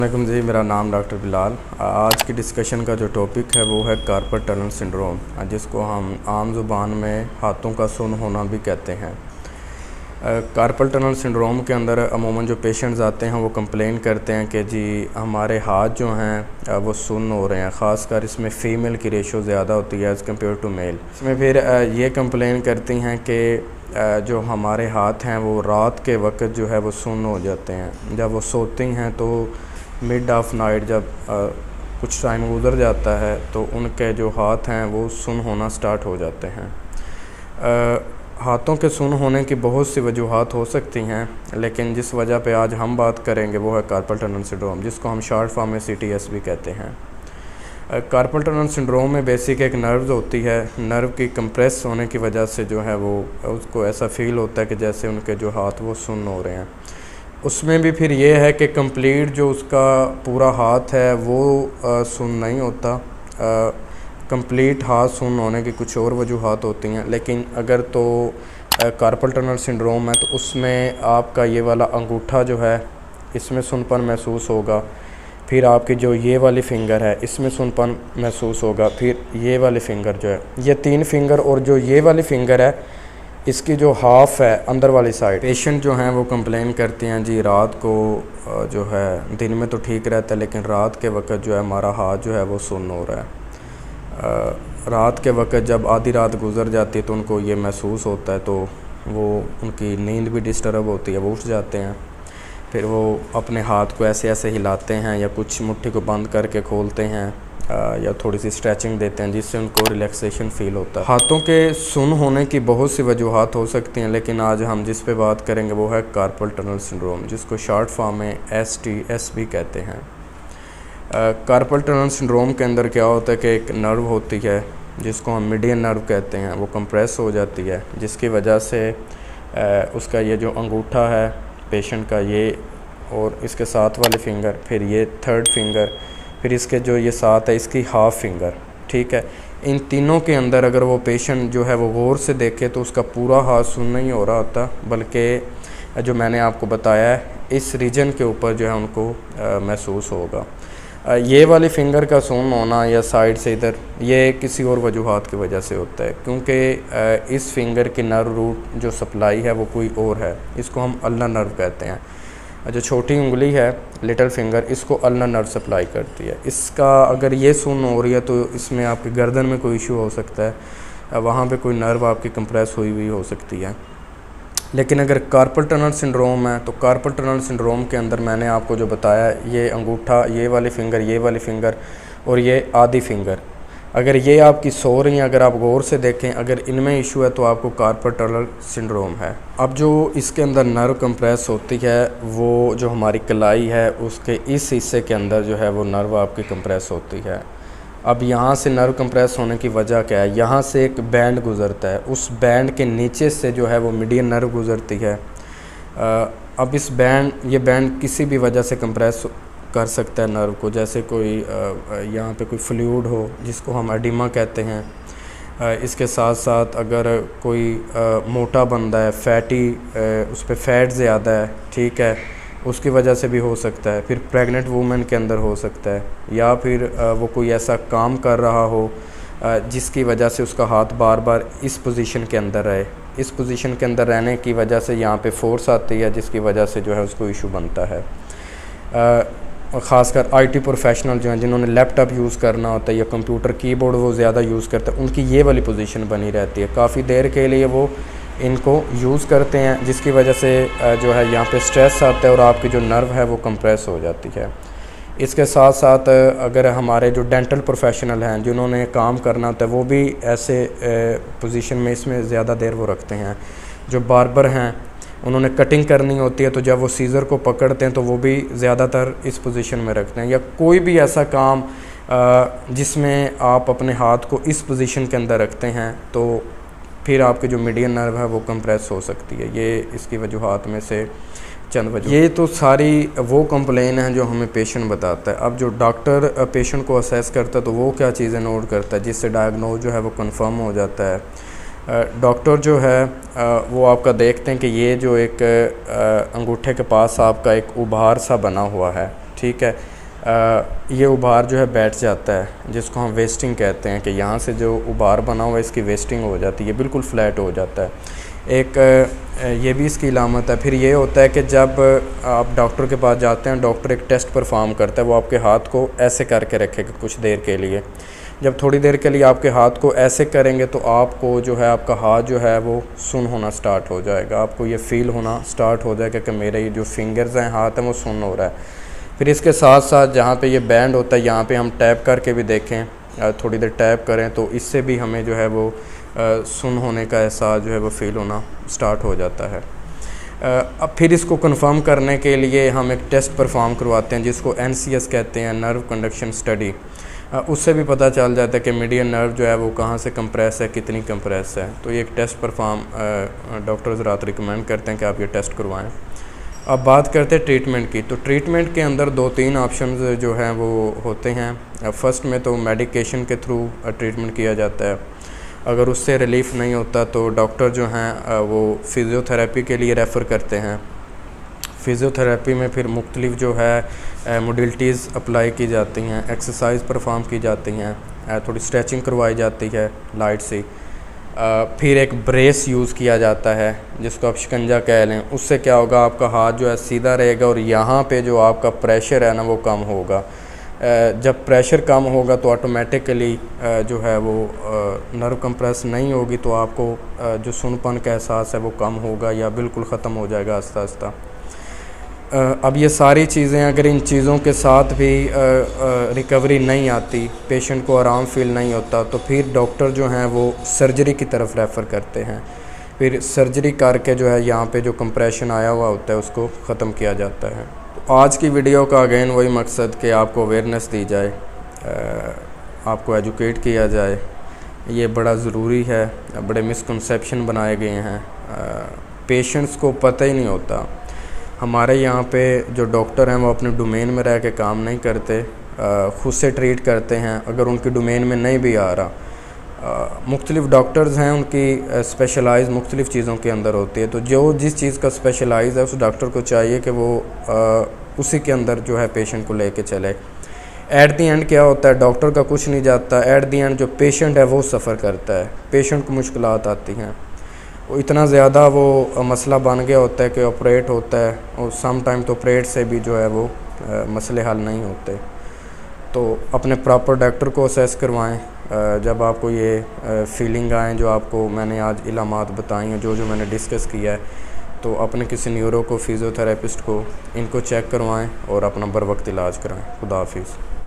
वालेकुम जी, मेरा नाम डॉक्टर बिलाल। आज की डिस्कशन का जो टॉपिक है वो है कार्पल टनल सिंड्रोम, जिसको हम आम ज़ुबान में हाथों का सुन्न होना भी कहते हैं। कार्पल टनल सिंड्रोम के अंदर अमूमन जो पेशेंट्स आते हैं वो कंप्लेन करते हैं कि जी हमारे हाथ जो हैं वो सुन्न हो रहे हैं। ख़ासकर इसमें फ़ीमेल की रेशो ज़्यादा होती है एज़ कम्पेयर टू मेल। इसमें फिर ये कंप्लेन करती हैं कि जो हमारे हाथ हैं वो रात के वक्त जो है वो सुन्न हो जाते हैं। जब वो सोती हैं तो मिड ऑफ नाइट जब कुछ टाइम गुज़र जाता है तो उनके जो हाथ हैं वो सुन्न होना स्टार्ट हो जाते हैं। हाथों के सुन्न होने की बहुत सी वजूहात हो सकती हैं, लेकिन जिस वजह पे आज हम बात करेंगे वो है कार्पल टनल सिंड्रोम, जिसको हम शॉर्ट फॉर्म में CTS भी कहते हैं। कार्पल टनल सिंड्रोम में बेसिक एक नर्व होती है। नर्व की कंप्रेस होने की वजह से जो है वो उसको ऐसा फील होता है कि जैसे उनके जो हाथ वो सुन्न हो रहे हैं। उसमें भी फिर ये है कि कंप्लीट जो उसका पूरा हाथ है वो सुन्न नहीं होता। कंप्लीट हाथ सुन्न होने की कुछ और वजूहात होती हैं, लेकिन अगर तो कार्पल टनल सिंड्रोम है तो उसमें आपका ये वाला अंगूठा जो है इसमें सुन्नपन महसूस होगा। फिर आपकी जो ये वाली फ़िंगर है इसमें सुन्नपन महसूस होगा। फिर ये वाली फ़िंगर जो है, ये 3 फिंगर और जो ये वाली फ़िंगर है इसकी जो हाफ़ है अंदर वाली साइड, पेशेंट जो हैं वो कंप्लेन करते हैं जी रात को जो है, दिन में तो ठीक रहता है लेकिन रात के वक्त जो है हमारा हाथ जो है वो सुन्न हो रहा है। रात के वक्त जब आधी रात गुज़र जाती है तो उनको ये महसूस होता है, तो वो उनकी नींद भी डिस्टर्ब होती है, वो उठ जाते हैं। फिर वो अपने हाथ को ऐसे ऐसे हिलाते हैं या कुछ मुट्ठी को बंद करके खोलते हैं या थोड़ी सी स्ट्रेचिंग देते हैं, जिससे उनको रिलैक्सेशन फ़ील होता है। हाथों के सुन्न होने की बहुत सी वजूहात हो सकती हैं, लेकिन आज हम जिस पे बात करेंगे वो है कार्पल टनल सिंड्रोम, जिसको शॉर्ट फॉर्म में STS भी कहते हैं। कार्पल टनल सिंड्रोम के अंदर क्या होता है कि एक नर्व होती है जिसको हम मीडियन नर्व कहते हैं, वो कंप्रेस हो जाती है, जिसकी वजह से उसका ये जो अंगूठा है पेशेंट का, ये और इसके साथ वाले फिंगर, फिर ये 3rd फिंगर, फिर इसके जो ये साथ है इसकी हाफ़ फिंगर, ठीक है। इन तीनों के अंदर अगर वो पेशेंट जो है वो गौर से देखे तो उसका पूरा हाथ सुन्न नहीं हो रहा होता, बल्कि जो मैंने आपको बताया है इस रीजन के ऊपर जो है उनको महसूस होगा। ये वाली फ़िंगर का सुन्न होना या साइड से इधर, ये किसी और वजूहात की वजह से होता है, क्योंकि इस फिंगर की नर्व रूट जो सप्लाई है वो कोई और है। इसको हम अल्नर नर्व कहते हैं। जो छोटी उंगली है लिटिल फिंगर, इसको अल्नर नर्व सप्लाई करती है। इसका अगर ये सुन्न हो रही है तो इसमें आपकी गर्दन में कोई इशू हो सकता है, वहाँ पे कोई नर्व आपकी कंप्रेस हुई हुई हो सकती है। लेकिन अगर कार्पल टनल सिंड्रोम है तो कार्पल टनल सिंड्रोम के अंदर मैंने आपको जो बताया, ये अंगूठा, ये वाली फ़िंगर, ये वाली फ़िंगर और ये आधी फ़िंगर, अगर ये आपकी सो रही हैं, अगर आप गौर से देखें, अगर इनमें इशू है तो आपको कार्पल टनल सिंड्रोम है। अब जो इसके अंदर नर्व कंप्रेस होती है, वो जो हमारी कलाई है उसके इस हिस्से के अंदर जो है वो नर्व आपकी कंप्रेस होती है। अब यहाँ से नर्व कंप्रेस होने की वजह क्या है, यहाँ से एक बैंड गुज़रता है, उस बैंड के नीचे से जो है वो मीडियन नर्व गुज़रती है। अब इस बैंड, ये बैंड किसी भी वजह से कंप्रेस कर सकता है नर्व को, जैसे कोई यहाँ पे कोई फ्लूइड हो जिसको हम एडिमा कहते हैं। इसके साथ साथ अगर कोई मोटा बंदा है, फैटी, उस पर फैट ज़्यादा है, ठीक है, उसकी वजह से भी हो सकता है। फिर प्रेग्नेंट वूमेन के अंदर हो सकता है, या फिर वो कोई ऐसा काम कर रहा हो जिसकी वजह से उसका हाथ बार बार इस पोजीशन के अंदर रहे। इस पोजीशन के अंदर रहने की वजह से यहाँ पे फोर्स आती है, जिसकी वजह से जो है उसको इशू बनता है। और ख़ासकर IT प्रोफेशनल जो हैं, जिन्होंने लैपटॉप यूज़ करना होता है या कंप्यूटर कीबोर्ड वो ज़्यादा यूज़ करते हैं, उनकी ये वाली पोजीशन बनी रहती है। काफ़ी देर के लिए वो इनको यूज़ करते हैं, जिसकी वजह से जो है यहाँ पे स्ट्रेस आता है और आपकी जो नर्व है वो कंप्रेस हो जाती है। इसके साथ साथ अगर हमारे जो डेंटल प्रोफेशनल हैं, जिन्होंने काम करना होता है, वो भी ऐसे पोजीशन में इसमें ज़्यादा देर वो रखते हैं। जो बार्बर हैं, उन्होंने कटिंग करनी होती है तो जब वो सीज़र को पकड़ते हैं तो वो भी ज़्यादातर इस पोजीशन में रखते हैं। या कोई भी ऐसा काम जिसमें आप अपने हाथ को इस पोजीशन के अंदर रखते हैं तो फिर आपकी जो मीडियन नर्व है वो कंप्रेस हो सकती है। ये इसकी वजूहात में से चंद वजह। ये तो सारी वो कंप्लेन है जो हमें पेशेंट बताता है। अब जो डॉक्टर पेशेंट को असेस करता है तो वो क्या चीज़ें नोट करता है जिससे डायग्नोज जो है वो कंफर्म हो जाता है। डॉक्टर जो है वो आपका देखते हैं कि ये जो एक अंगूठे के पास आपका एक उभार सा बना हुआ है, ठीक है, ये उबार जो है बैठ जाता है, जिसको हम वेस्टिंग कहते हैं, कि यहाँ से जो उबार बना हुआ है इसकी वेस्टिंग हो जाती है, बिल्कुल फ्लैट हो जाता है। एक ये भी इसकी इलामत है। फिर ये होता है कि जब आप डॉक्टर के पास जाते हैं, डॉक्टर एक टेस्ट परफॉर्म करता है, वो आपके हाथ को ऐसे करके रखेगा कुछ देर के लिए। जब थोड़ी देर के लिए आपके हाथ को ऐसे करेंगे तो आपको जो है आपका हाथ जो है वो सुन होना स्टार्ट हो जाएगा, आपको ये फ़ील होना स्टार्ट हो जाएगा कि मेरे ये जो फिंगर्स हैं, हाथ हैं, वो सुन हो रहा है। फिर इसके साथ साथ जहाँ पे ये बैंड होता है, यहाँ पे हम टैप करके भी देखें, थोड़ी देर टैप करें तो इससे भी हमें जो है वो सुन होने का एहसास जो है वो फ़ील होना स्टार्ट हो जाता है। अब फिर इसको कंफर्म करने के लिए हम एक टेस्ट परफॉर्म करवाते हैं, जिसको NCS कहते हैं, नर्व कंडक्शन स्टडी। उससे भी पता चल जाता है कि मीडियन नर्व जो है वो कहाँ से कंप्रेस है, कितनी कंप्रेस है। तो ये एक टेस्ट परफॉर्म डॉक्टर हज़रात रिकमेंड करते हैं कि आप ये टेस्ट करवाएं। अब बात करते हैं ट्रीटमेंट की। तो ट्रीटमेंट के अंदर 2-3 ऑप्शंस जो हैं वो होते हैं। फ़र्स्ट में तो मेडिकेशन के थ्रू ट्रीटमेंट किया जाता है। अगर उससे रिलीफ़ नहीं होता तो डॉक्टर जो हैं वो फ़िज़ियोथेरेपी के लिए रेफ़र करते हैं। फ़िज़ियोथेरेपी में फिर मुख्तलिफ़ जो है मोडिलिटीज़ अप्लाई की जाती हैं, एक्सरसाइज परफॉर्म की जाती हैं, थोड़ी स्ट्रेचिंग करवाई जाती है लाइट सी। फिर एक ब्रेस यूज़ किया जाता है, जिसको आप शिकंजा कह लें। उससे क्या होगा, आपका हाथ जो है सीधा रहेगा और यहाँ पे जो आपका प्रेशर है ना वो कम होगा। जब प्रेशर कम होगा तो ऑटोमेटिकली जो है वो नर्व कंप्रेस नहीं होगी, तो आपको जो सुनपन का एहसास है वो कम होगा या बिल्कुल ख़त्म हो जाएगा आहिस्ता आहिस्ता। अब ये सारी चीज़ें, अगर इन चीज़ों के साथ भी रिकवरी नहीं आती, पेशेंट को आराम फ़ील नहीं होता, तो फिर डॉक्टर जो हैं वो सर्जरी की तरफ रेफ़र करते हैं। फिर सर्जरी करके जो है यहाँ पे जो कंप्रेशन आया हुआ होता है उसको ख़त्म किया जाता है। तो आज की वीडियो का अगेन वही मकसद कि आपको अवेयरनेस दी जाए, आपको एजुकेट किया जाए। ये बड़ा ज़रूरी है। बड़े मिसकंसेप्शन बनाए गए हैं, पेशेंट्स को पता ही नहीं होता। हमारे यहाँ पे जो डॉक्टर हैं वो अपने डोमेन में रह के काम नहीं करते, ख़ुद से ट्रीट करते हैं अगर उनकी डोमेन में नहीं भी आ रहा। मुख्तलिफ़ डॉक्टर्स हैं, उनकी स्पेशलाइज मुख्तलिफ़ चीज़ों के अंदर होती है। तो जो जिस चीज़ का स्पेशलाइज है उस डॉक्टर को चाहिए कि वो उसी के अंदर जो है पेशेंट को लेके चले। एट दी एंड क्या होता है, डॉक्टर का कुछ नहीं जाता, एट दी एंड जो पेशेंट है वो सफ़र करता है, पेशेंट को मुश्किलात आती हैं। वो इतना ज़्यादा वो मसला बन गया होता है कि ऑपरेट होता है, और सम टाइम तो ऑपरेट से भी जो है वो मसले हल नहीं होते। तो अपने प्रॉपर डॉक्टर को असेस करवाएं। जब आपको ये फीलिंग आए जो आपको मैंने आज इलामात बताई हैं, जो मैंने डिस्कस किया है, तो अपने किसी न्यूरो को, फिज़ियोथेरेपिस्ट को, इनको चेक करवाएं और अपना बर वक्त इलाज कराएं। खुदा हाफिज़।